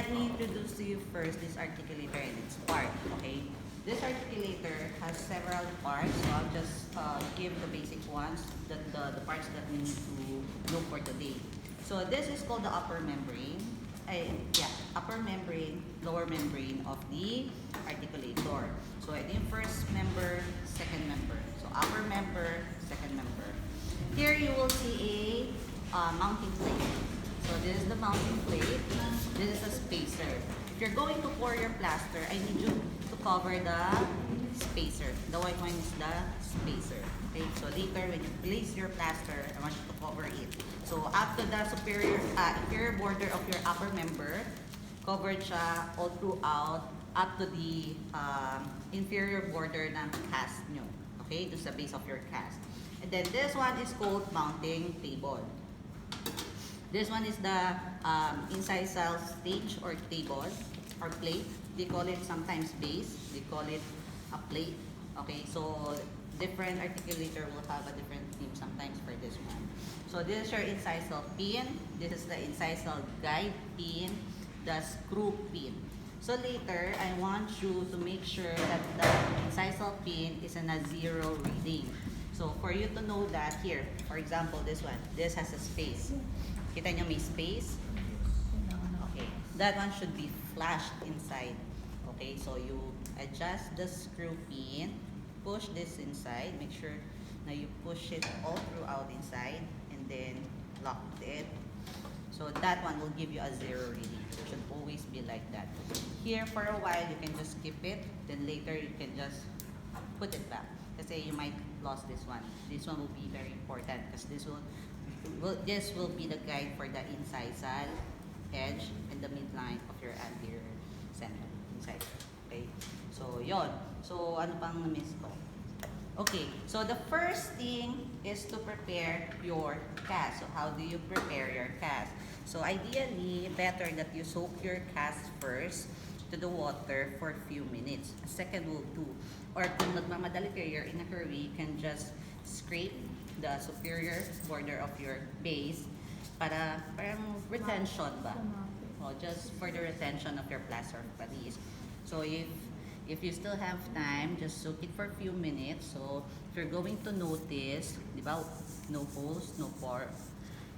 let me introduce to you first this articulator and its part, okay? This articulator has several parts, so I'll just give the basic ones, the parts that we need to know for today. So this is called the upper membrane, upper membrane, lower membrane of the articulator. So ito yung first member, second member. So upper member, second member. Here you will see a mounting plate. So this is the mounting plate. This is a spacer. If you're going to pour your plaster, I need you to cover the spacer. The white one is the spacer. Okay, so later when you place your plaster, I want you to cover it. So up to the inferior border of your upper member, covered siya all throughout up to the inferior border ng cast nyo. Okay, to sa base of your cast. And then this one is called mounting table. This one is the incisal stage or table or plate. They call it sometimes base. They call it a plate. Okay, so different articulator will have a different name sometimes for this one. So this is your incisal pin. This is the incisal guide pin, the screw pin. So later, I want you to make sure that the incisal pin is in a zero reading. So for you to know that here, for example, this one, this has a space. Kita nyo may space? Okay. That one should be flashed inside. Okay, so you adjust the screw pin, push this inside, make sure na you push it all throughout inside, and then lock it. So that one will give you a zero reading. It should always be like that. Here for a while, you can just skip it, then later you can just put it back. Kasi you might lost this one. This one will be very important because this will be the guide for the incisal edge and the midline of your anterior center. Inside. Okay? So, yon. So, ano pang na-miss ko? Okay. So, the first thing is to prepare your cast. So, how do you prepare your cast? So, ideally, better that you soak your cast first to the water for a few minutes. A second will do. Or kung nagmamadali kayo, you're in a hurry, you can just scrape the superior border of your base para parang retention ba? O, just for the retention of your plaster of Paris. So if you still have time, just soak it for a few minutes. So if you're going to notice, di ba, no holes, no pore.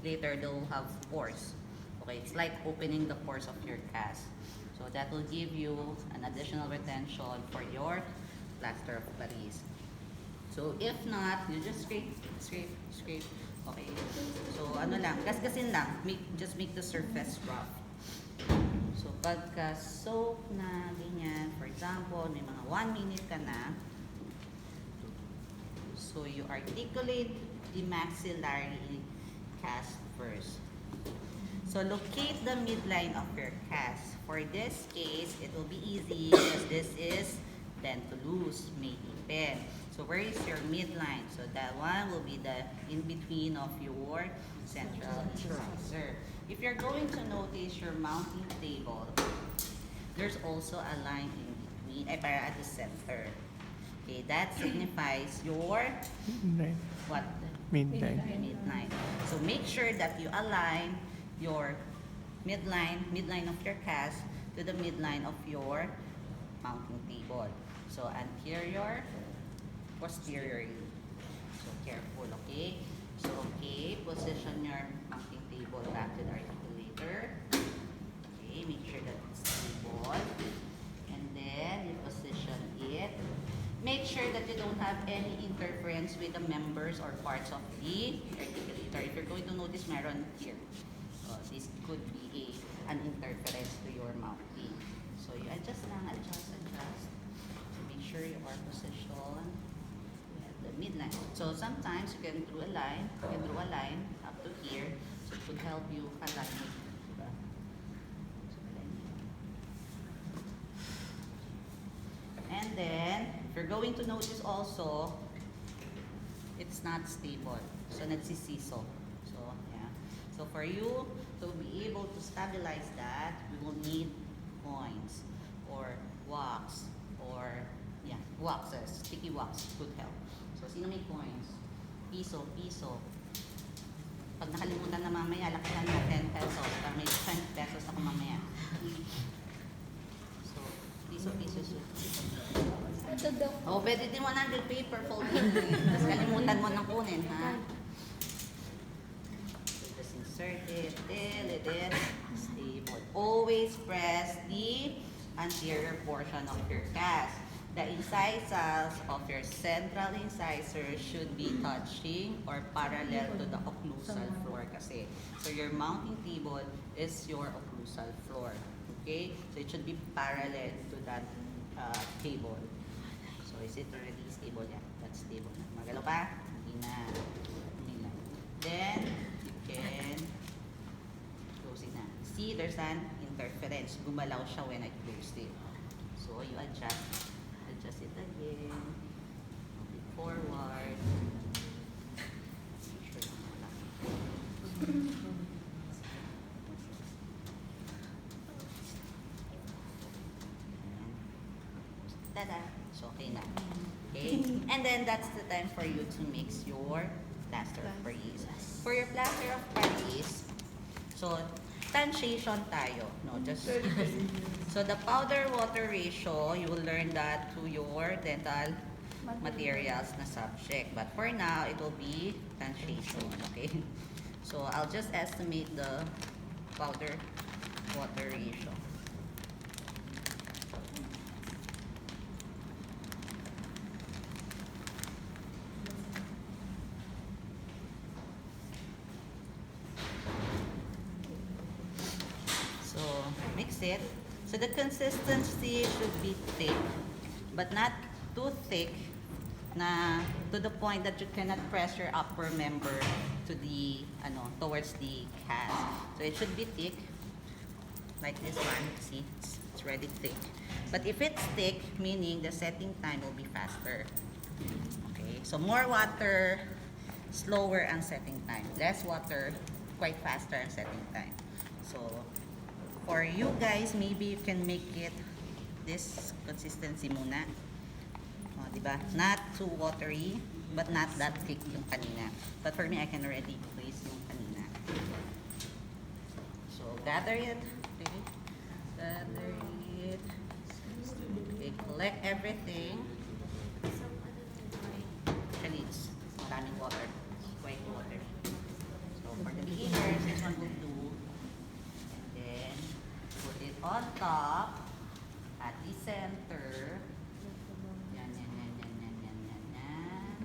Later they'll have pores. Okay, it's like opening the pores of your cast. So that will give you an additional retention for your plaster of Paris. So if not, you just scrape. Okay. So ano lang, gasgasin lang. Just make the surface rough. So pagka soak na ganyan, for example, may mga 1 minute ka na. So you articulate the maxillary cast first. So locate the midline of your cast. For this case, it will be easy because this is bend to loose, may ipin. So where is your midline? So that one will be the in-between of your central incisor. If you're going to notice your mounting table, there's also a line in between, para at the center. Okay, that signifies your Midline. what? Midline. So make sure that you align your midline of your cast to the midline of your mounting table. So anterior, posteriorly. So careful, okay? So okay, position your mounting table back to the articulator. Okay, make sure that it's stable. And then you position it. Make sure that you don't have any interference with the members or parts of the articulator. If you're going to notice, meron here. So this could be an interference to your mounting. So you adjust lang, adjust. So make sure you are positioned at the midline. So sometimes you can draw a line. Up to here. So it could help you align it. Diba? So, and then, if you're going to notice also, it's not stable. So nagsisiso. So, yeah. So for you to be able to stabilize that, we will need coins or wax or waxes, sticky wax could help. So sino may coins? Piso. Pag nakalimutan na mamaya, lakihan mo 10 pesos. Para may 10 pesos ako mamaya. It's okay, susunod. Ito daw. Oh, pwede din 100 paper folding. Tapos kalimutan mo nang kunin, ha? So just insert it, stable. Always press the anterior portion of your cast. The incisals of your central incisor should be touching or parallel to the occlusal floor kasi. So your mounting table is your occlusal floor. Okay? So it should be parallel to that table. So is it already stable? Yeah, that's stable. Magalaw pa? Hindi na. Hindi na. Then, you can close it na. See, there's an interference. Gumalaw siya when I closed it. So you adjust it again. Move it forward. Sure na wala. Tada! So, okay na. Okay? And then, that's the time for you to mix your plaster of Paris. For your plaster of Paris, so, tantiation tayo. No, just so the powder-water ratio, you will learn that to your dental materials na subject. But for now, it will be tantiation. Okay? So, I'll just estimate the powder-water ratio. So, mix it. So, the consistency should be thick, but not too thick na to the point that you cannot press your upper member to the, towards the cast. So, it should be thick, like this one. See, it's already thick. But if it's thick, meaning the setting time will be faster. Okay, so more water, slower ang setting time. Less water, quite faster ang setting time. So, for you guys, maybe you can make it this consistency muna. O, diba? Not too watery, but not that thick yung kanina. But for me, I can already place yung kanina. So, gather it. Okay. Gather it. Okay, collect everything. Actually, it's maraming water. White water. So, for the beginners, this one will do. And then, put it on top, at the center. Yan, yan, yan, yan, yan, yan, yan, yan.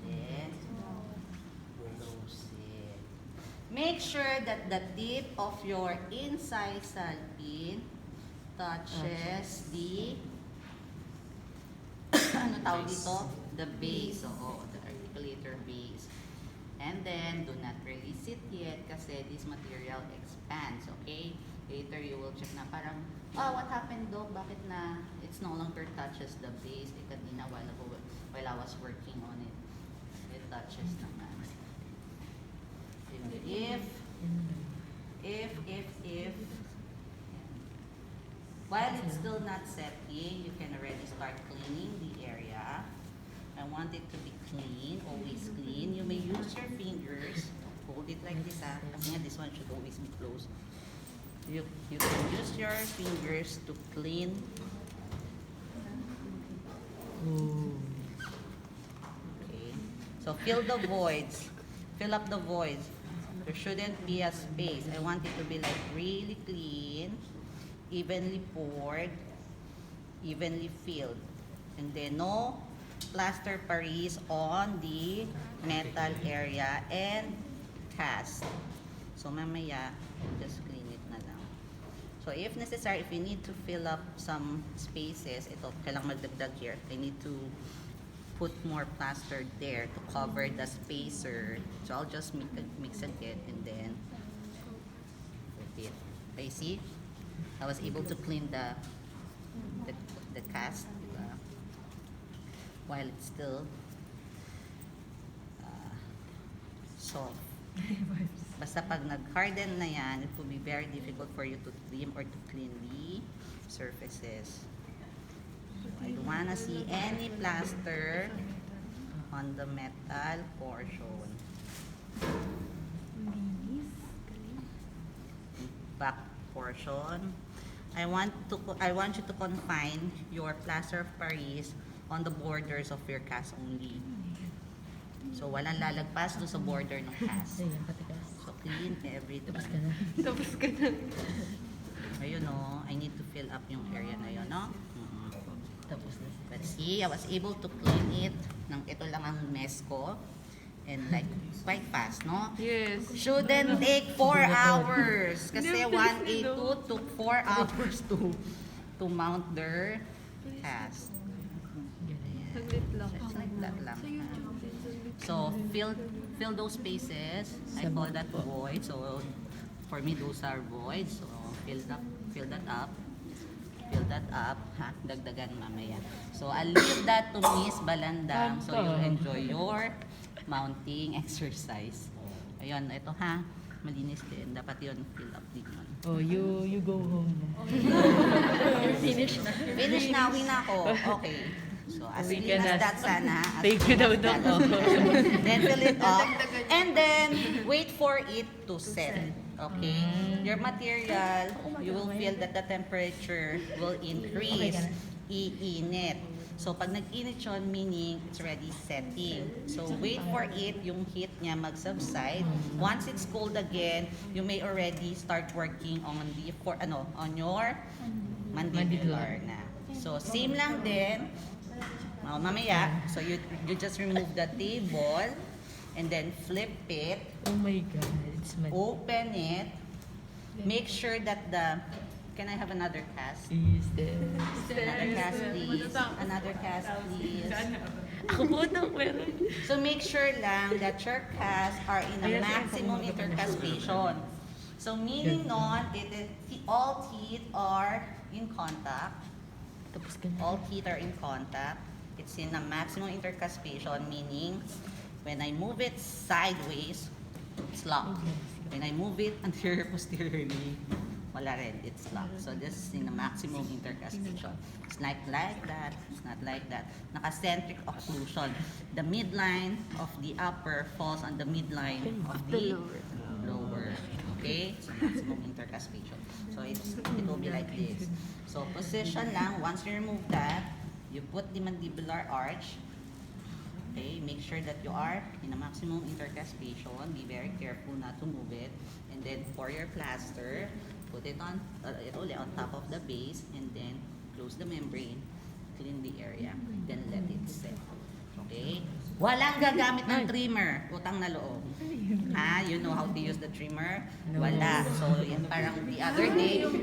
Then, close it. Make sure that the tip of your incisal pin touches the ano tawag dito? The base. Oo, the articulator base. And then, do not release it yet kasi this material expands, okay? Later, you will check na parang, what happened, Doc? Bakit na it's no longer touches the base? Eh, kanina while I was working on it, it touches naman. If, while it's still not setting, you can already start cleaning the area. I want it to be clean, always clean. You may use your fingers, hold it like this, kasi nga this one should always be closed. You can use your fingers to clean. Okay. So fill the voids. Fill up the voids. There shouldn't be a space. I want it to be like really clean, evenly poured, evenly filled. And then no plaster Paris on the metal area and cast. So mamaya, just clean it na lang. So if necessary, if you need to fill up some spaces, ito, kailangan magdagdag here. I need to put more plaster there to cover the spacer. So I'll just mix again and then put it. Okay, see? I was able to clean the cast, diba? While it's still soft. Basta pag nag-harden na yan, it will be very difficult for you to trim or to clean the surfaces. So I don't wanna see any plaster on the metal portion. Back portion. I want you to confine your plaster of Paris on the borders of your cast only. So walang lalagpas doon sa border ng cast. Ayan, patigas. So clean everything. Tapos ka na. Tapos ka na. Ayun no, I need to fill up yung area na yun, no? Tapos na. But see, I was able to clean it. Nang ito lang ang mess ko. And like, quite fast, no? Yes. Shouldn't take 4 hours. Kasi 182 took 4 hours to mount their cast. Saglit lang. Just like that lang. So, fill those spaces. I call that void. So, for me, those are voids. So, fill that up. Fill that up. Ha? Dagdagan mamaya. So, I'll leave that to Miss Balandang. So, you'll enjoy your mounting exercise. Ayun, ito ha. Malinis din. Dapat yun, fill up din yun. Oh, you go home na. Finish na. Finish na, uwi na ako. Okay. So, as Uwi clean ka as na. that sana. as Thank you clean daw as daw. that. Then fill it up. And then, wait for it to set. Okay? Your material, you will feel that the temperature will increase. Iinit. So, pag nag-init yun, meaning it's already setting. So, wait for it, yung heat niya mag-subside. Once it's cold again, you may already start working on your mandibular na. So, same lang din. Mamaya, so you just remove the table and then flip it, Oh my God, it's mad. open it, make sure that can I have another cast? Is this? Another cast, please. Another cast, please. Ako po na, meron. So make sure lang that your casts are in a maximum intercaspation. So meaning nun, all teeth are in contact. Tapos ka na. All teeth are in contact. It's in a maximum intercaspation, meaning when I move it sideways, it's locked. When I move it anterior posteriorly, wala rin, it's locked. So this is in a maximum intercaspation. It's not like that. It's not like that. Naka-centric occlusion. The midline of the upper falls on the midline of the lower. Okay? So maximum intercaspation. So it will be like this. So position lang, once you remove that, you put the mandibular arch. Okay, make sure that you are in a maximum intercaspation. Be very careful not to move it. And then for your plaster, put it on top of the base and then close the membrane, clean the area, then let it set. Okay? Walang gagamit ng trimmer, utang na loob. You know how to use the trimmer? Wala. So, yan parang the other day, 4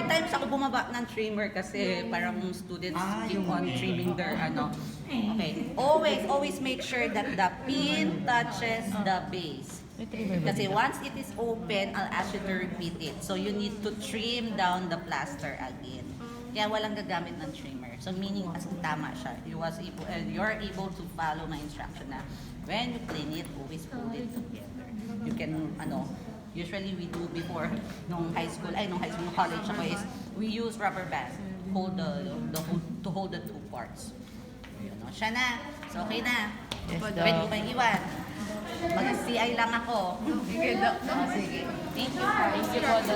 times ako bumaba ng trimmer kasi parang students keep on trimming their Okay. Always make sure that the pin touches the base. Kasi once it is open, I'll ask you to repeat it. So, you need to trim down the plaster again. Kaya walang gagamit ng trimmer. So, meaning, as tama siya. You're able to follow my instruction na when you clean it, always pull it together. You can, usually we do before, nung college ako is, we use rubber band to hold the two parts. Yun, no? Siya na. So, okay na. Pwede ko kayong iwan. Mag-CI lang ako. Sige, Doc. Sige. Thank you.